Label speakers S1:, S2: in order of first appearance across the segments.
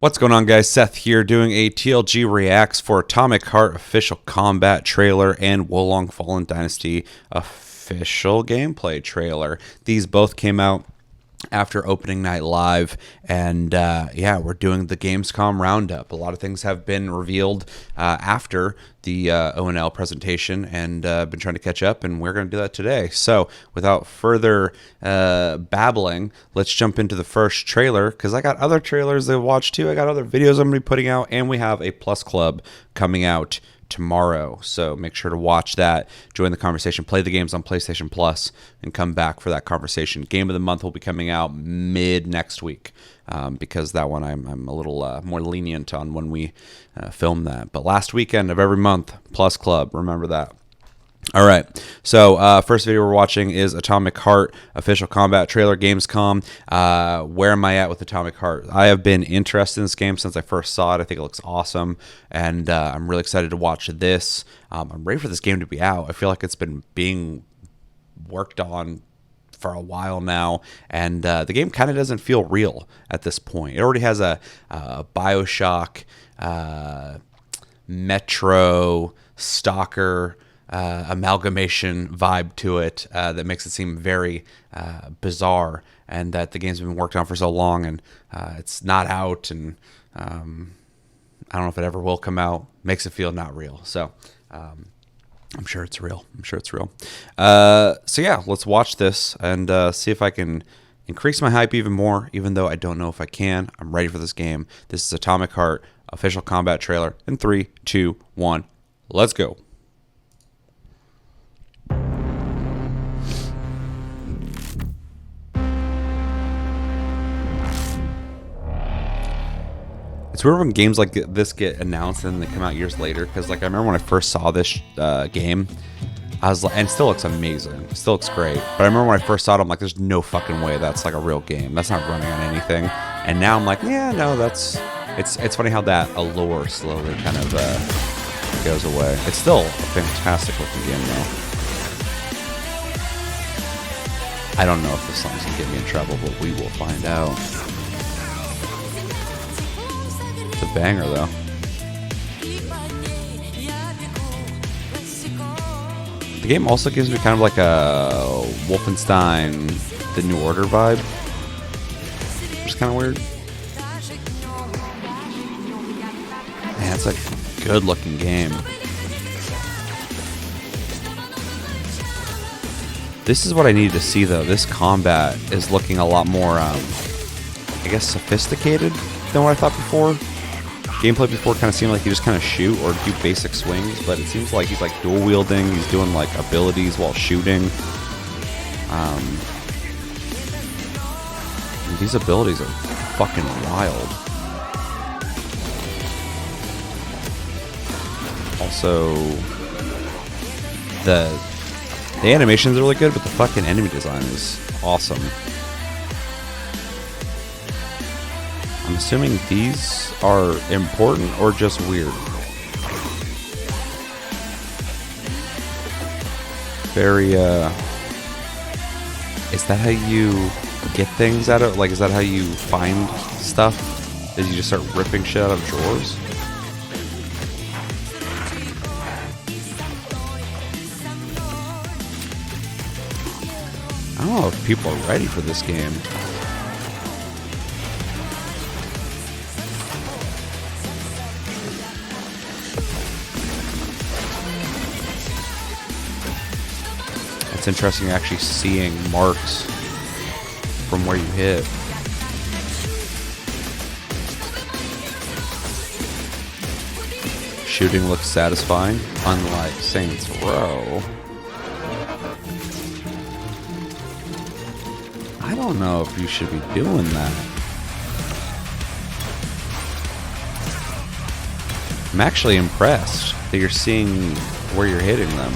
S1: What's going on, guys? Seth here doing a TLG Reacts for Atomic Heart official combat trailer and Wolong Fallen Dynasty official gameplay trailer. These both came out after opening night live, and yeah, we're doing the Gamescom roundup. A lot of things have been revealed after the O&L presentation, and been trying to catch up, and we're going to do that today. So without further babbling, let's jump into the first trailer, because I got other trailers to watch too. I got other videos I'm going to be putting out, and we have a Plus Club coming out tomorrow, so make sure to watch that, join the conversation, play the games on PlayStation Plus, and come back for that conversation. Game of the month will be coming out mid next week, because that one I'm a little more lenient on when we film that. But last weekend of every month, Plus Club, remember that. All right, so first video we're watching is Atomic Heart official combat trailer, Gamescom. Where am I at with Atomic Heart? I have been interested in this game since I first saw it. I think it looks awesome, and I'm really excited to watch this. I'm ready for this game to be out. I feel like it's been being worked on for a while now, and the game kind of doesn't feel real at this point. It already has a Bioshock, Metro, Stalker amalgamation vibe to it that makes it seem very bizarre, and that the game's been worked on for so long, and it's not out, and I don't know if it ever will come out. Makes it feel not real. So I'm sure it's real. I'm sure it's real. So yeah, let's watch this and see if I can increase my hype even more, even though I don't know if I can. I'm ready for this game. This is Atomic Heart official combat trailer in 3, 2, 1. Let's go. It's weird when games like this get announced and they come out years later, because like I remember when I first saw this game, I was like, and it still looks amazing, it still looks great, but I remember when I first saw it, I'm like, there's no fucking way that's like a real game, that's not running on anything. And now I'm like, yeah, no, that's it's funny how that allure slowly kind of goes away. It's still a fantastic looking game though. I don't know if this song's gonna get me in trouble, but we will find out. It's a banger though. The game also gives me kind of like a Wolfenstein The New Order vibe, which is kind of weird. Man, it's a good looking game. This is what I needed to see though. This combat is looking a lot more, I guess, sophisticated than what I thought before. Gameplay before kind of seemed like you just kind of shoot or do basic swings, but it seems like he's like dual wielding. He's doing like abilities while shooting. These abilities are fucking wild. Also, the animations are really good, but the fucking enemy design is awesome. I'm assuming these are important or just weird. Very, is that how you get things out of, like, is that how you find stuff? Is you just start ripping shit out of drawers? I don't know if people are ready for this game. It's interesting actually seeing marks from where you hit. Shooting looks satisfying, unlike Saints Row. I don't know if you should be doing that. I'm actually impressed that you're seeing where you're hitting them.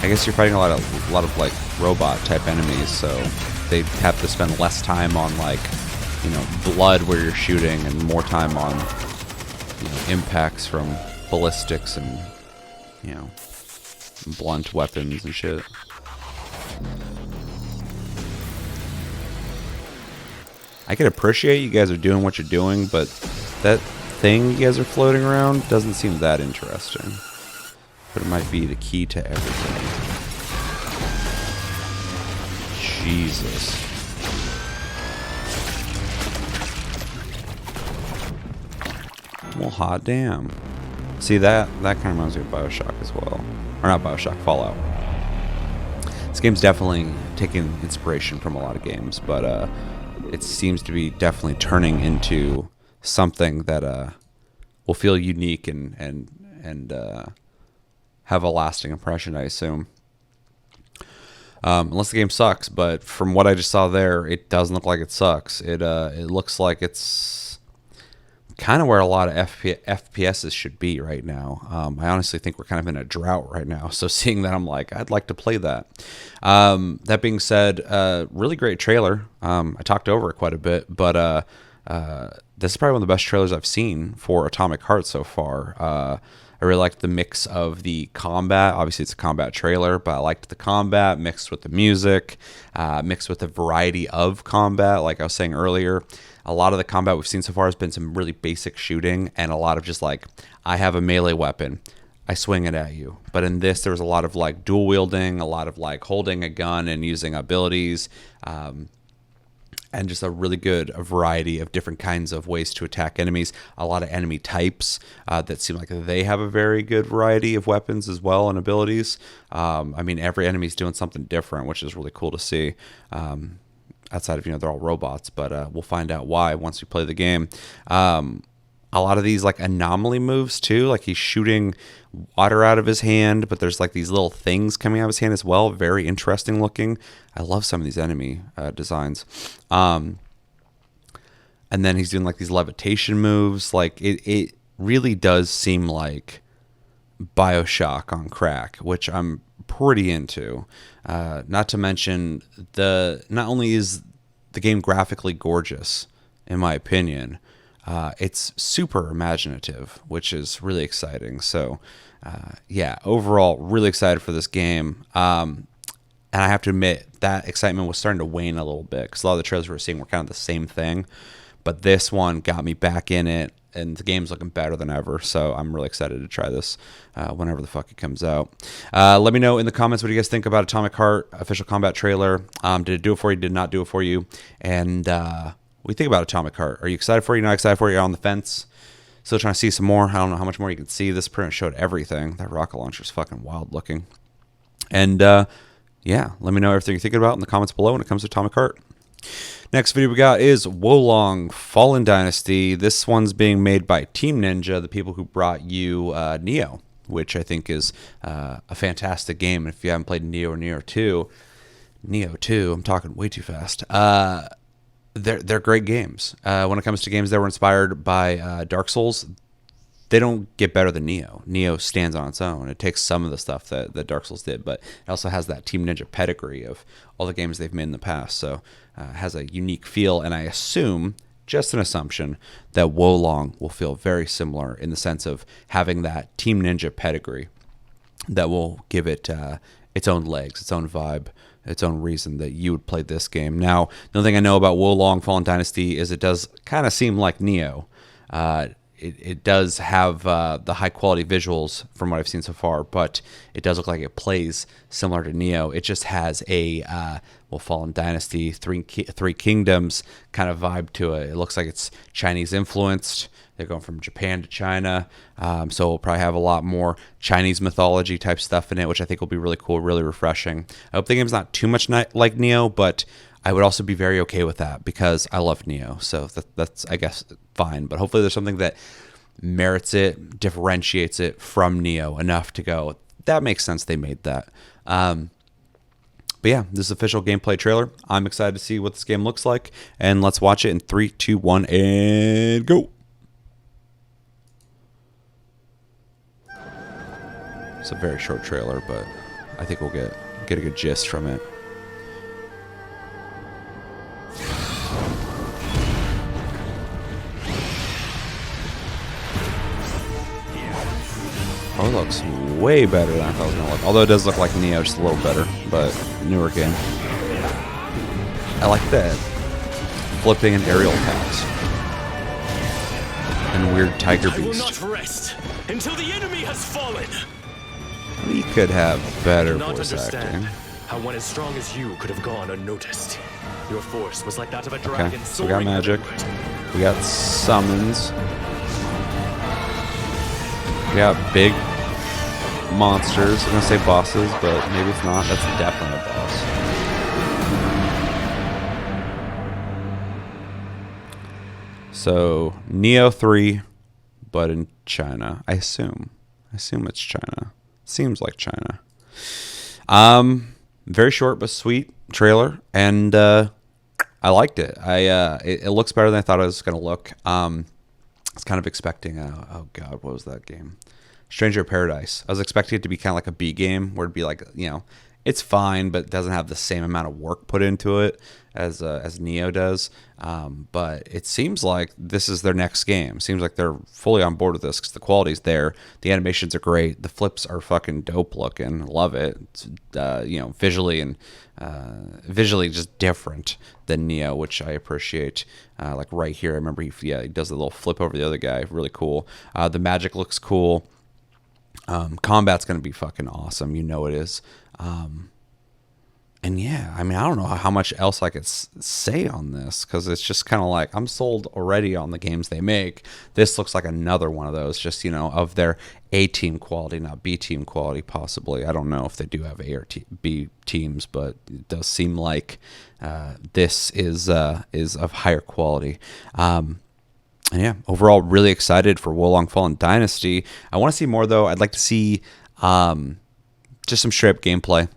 S1: I guess you're fighting a lot of like robot type enemies, so they have to spend less time on, like, you know, blood where you're shooting and more time on, you know, impacts from ballistics and, you know, blunt weapons and shit. I can appreciate you guys are doing what you're doing, but that thing you guys are floating around doesn't seem that interesting. But it might be the key to everything. Jesus. Well, hot damn. See, that kind of reminds me of BioShock as well. Or not BioShock, Fallout. This game's definitely taking inspiration from a lot of games, but it seems to be definitely turning into something that will feel unique and have a lasting impression, I assume. Unless the game sucks, but from what I just saw there, it doesn't look like it sucks. It looks like it's kind of where a lot of FPSs should be right now. I honestly think we're kind of in a drought right now. So seeing that, I'm like, I'd like to play that. That being said, really great trailer. I talked over it quite a bit, but this is probably one of the best trailers I've seen for Atomic Heart so far. I really liked the mix of the combat. Obviously, it's a combat trailer, but I liked the combat mixed with the music, mixed with the variety of combat. Like I was saying earlier, a lot of the combat we've seen so far has been some really basic shooting and a lot of just like, I have a melee weapon, I swing it at you. But in this, there was a lot of like dual wielding, a lot of like holding a gun and using abilities, and just a really good variety of different kinds of ways to attack enemies. A lot of enemy types that seem like they have a very good variety of weapons as well and abilities. I mean, every enemy's doing something different, which is really cool to see. Outside of, they're all robots, but we'll find out why once we play the game. A lot of these like anomaly moves too, like he's shooting water out of his hand, but there's like these little things coming out of his hand as well. Very interesting looking. I love some of these enemy designs. And then he's doing like these levitation moves. Like it really does seem like BioShock on crack, which I'm pretty into. Not to mention not only is the game graphically gorgeous, in my opinion, it's super imaginative, which is really exciting. So, yeah, overall, really excited for this game. And I have to admit, that excitement was starting to wane a little bit because a lot of the trailers we were seeing were kind of the same thing. But this one got me back in it, and the game's looking better than ever. So I'm really excited to try this whenever the fuck it comes out. Let me know in the comments what you guys think about Atomic Heart official combat trailer. Did it do it for you? Did it not do it for you? And what do you think about Atomic Heart? Are you excited for it? You're not excited for it? You're on the fence? Still trying to see some more? I don't know how much more you can see. This pretty much showed everything. That rocket launcher is fucking wild looking. And yeah, let me know everything you're thinking about in the comments below when it comes to Atomic Heart. Next video we got is Wolong Fallen Dynasty. This one's being made by Team Ninja, the people who brought you Neo, which I think is a fantastic game. If you haven't played Neo or Neo 2, I'm talking way too fast. They're great games. When it comes to games that were inspired by Dark Souls, they don't get better than Neo. Neo stands on its own. It takes some of the stuff that Dark Souls did, but it also has that Team Ninja pedigree of all the games they've made in the past. So it has a unique feel, and I assume, just an assumption, that Wolong will feel very similar in the sense of having that Team Ninja pedigree that will give it its own legs, its own vibe, its own reason that you would play this game. Now, the only thing I know about Wolong Fallen Dynasty is it does kind of seem like Neo. It does have the high quality visuals from what I've seen so far, but it does look like it plays similar to Neo. It just has a Fallen Dynasty, Three Kingdoms kind of vibe to it. It looks like it's Chinese influenced. They're going from Japan to China, so we'll probably have a lot more Chinese mythology type stuff in it, which I think will be really cool, really refreshing. I hope the game's not too much like Neo, but I would also be very okay with that because I love Neo, so that's I guess fine. But hopefully there's something that merits it, differentiates it from Neo enough to go, that makes sense, they made that. But yeah, this is official gameplay trailer. I'm excited to see what this game looks like, and let's watch it in 3, 2, 1, and go. It's a very short trailer, but I think we'll get a good gist from it. Oh, it looks way better than I thought it was going to look. Although it does look like Neo, just a little better, but newer game. I like that flipping and aerial attacks. And weird tiger
S2: I will
S1: beast.
S2: not rest until the enemy has fallen.
S1: We could have better
S2: I cannot
S1: voice
S2: understand
S1: acting.
S2: how one as strong as you could have gone unnoticed. Your force was like that of a
S1: Okay,
S2: dragon
S1: so we got
S2: soaring
S1: magic.
S2: heavenward.
S1: We got summons. We got big monsters. I'm gonna say bosses, but maybe it's not. That's definitely a boss. So Neo 3, but in China. I assume it's China. Seems like China. Very short but sweet trailer, and I liked it. It looks better than I thought it was gonna look. I was kind of expecting oh god, what was that game? Stranger of Paradise. I was expecting it to be kind of like a B game, where it'd be like, it's fine, but it doesn't have the same amount of work put into it as Neo does. But it seems like this is their next game. Seems like they're fully on board with this because the quality's there. The animations are great. The flips are fucking dope looking. Love it. It's, visually and visually just different than Neo, which I appreciate. Like right here, I remember he does a little flip over the other guy. Really cool. The magic looks cool. Combat's gonna be fucking awesome. It is. And yeah, I mean, I don't know how much else I could say on this, because it's just kind of like, I'm sold already on the games they make. This looks like another one of those, just, of their A team quality, not B team quality, possibly. I don't know if they do have A or B teams, but it does seem like this is of higher quality. And yeah, overall, really excited for Wolong Fallen Dynasty. I want to see more, though. I'd like to see just some straight up gameplay.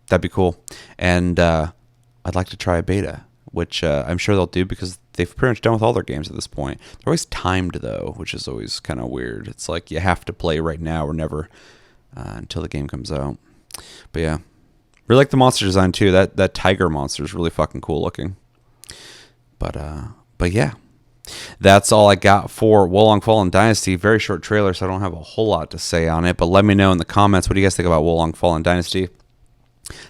S1: That'd be cool. And I'd like to try a beta, which I'm sure they'll do because they've pretty much done with all their games at this point. They're always timed, though, which is always kind of weird. It's like you have to play right now or never until the game comes out. But yeah, really like the monster design, too. That tiger monster is really fucking cool looking. But yeah. That's all I got for Wolong Fallen Dynasty. Very short trailer, so I don't have a whole lot to say on it. But let me know in the comments, what do you guys think about Wolong Fallen Dynasty?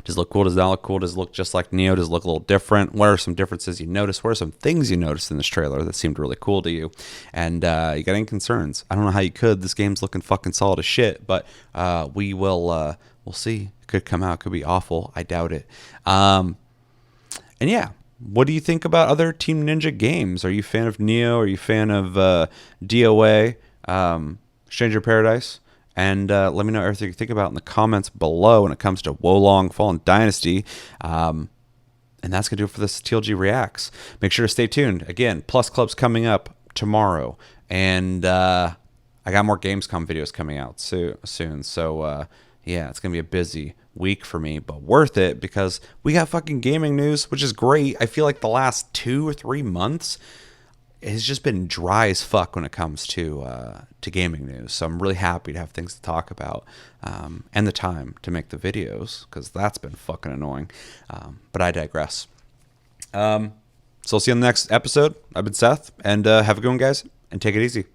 S1: Does it look cool? Does it not look cool? Does it look just like Neo? Does it look a little different? What are some differences you noticed? What are some things you noticed in this trailer that seemed really cool to you? And you got any concerns? I don't know how you could. This game's looking fucking solid as shit, but we'll see. It could come out. It could be awful. I doubt it. And yeah. What do you think about other Team Ninja games? Are you a fan of Neo? Are you a fan of DOA, Stranger of Paradise? And let me know everything you think about in the comments below when it comes to Wolong Fallen Dynasty. And that's going to do it for this TLG Reacts. Make sure to stay tuned. Again, Plus Club's coming up tomorrow. And I got more Gamescom videos coming out soon. So, yeah, it's going to be a busy week for me, but worth it because we got fucking gaming news, which is great. I feel like the last 2 or 3 months has just been dry as fuck when it comes to gaming news. So I'm really happy to have things to talk about and the time to make the videos because that's been fucking annoying. But I digress. So I'll see you on the next episode. I've been Seth, and have a good one, guys, and take it easy.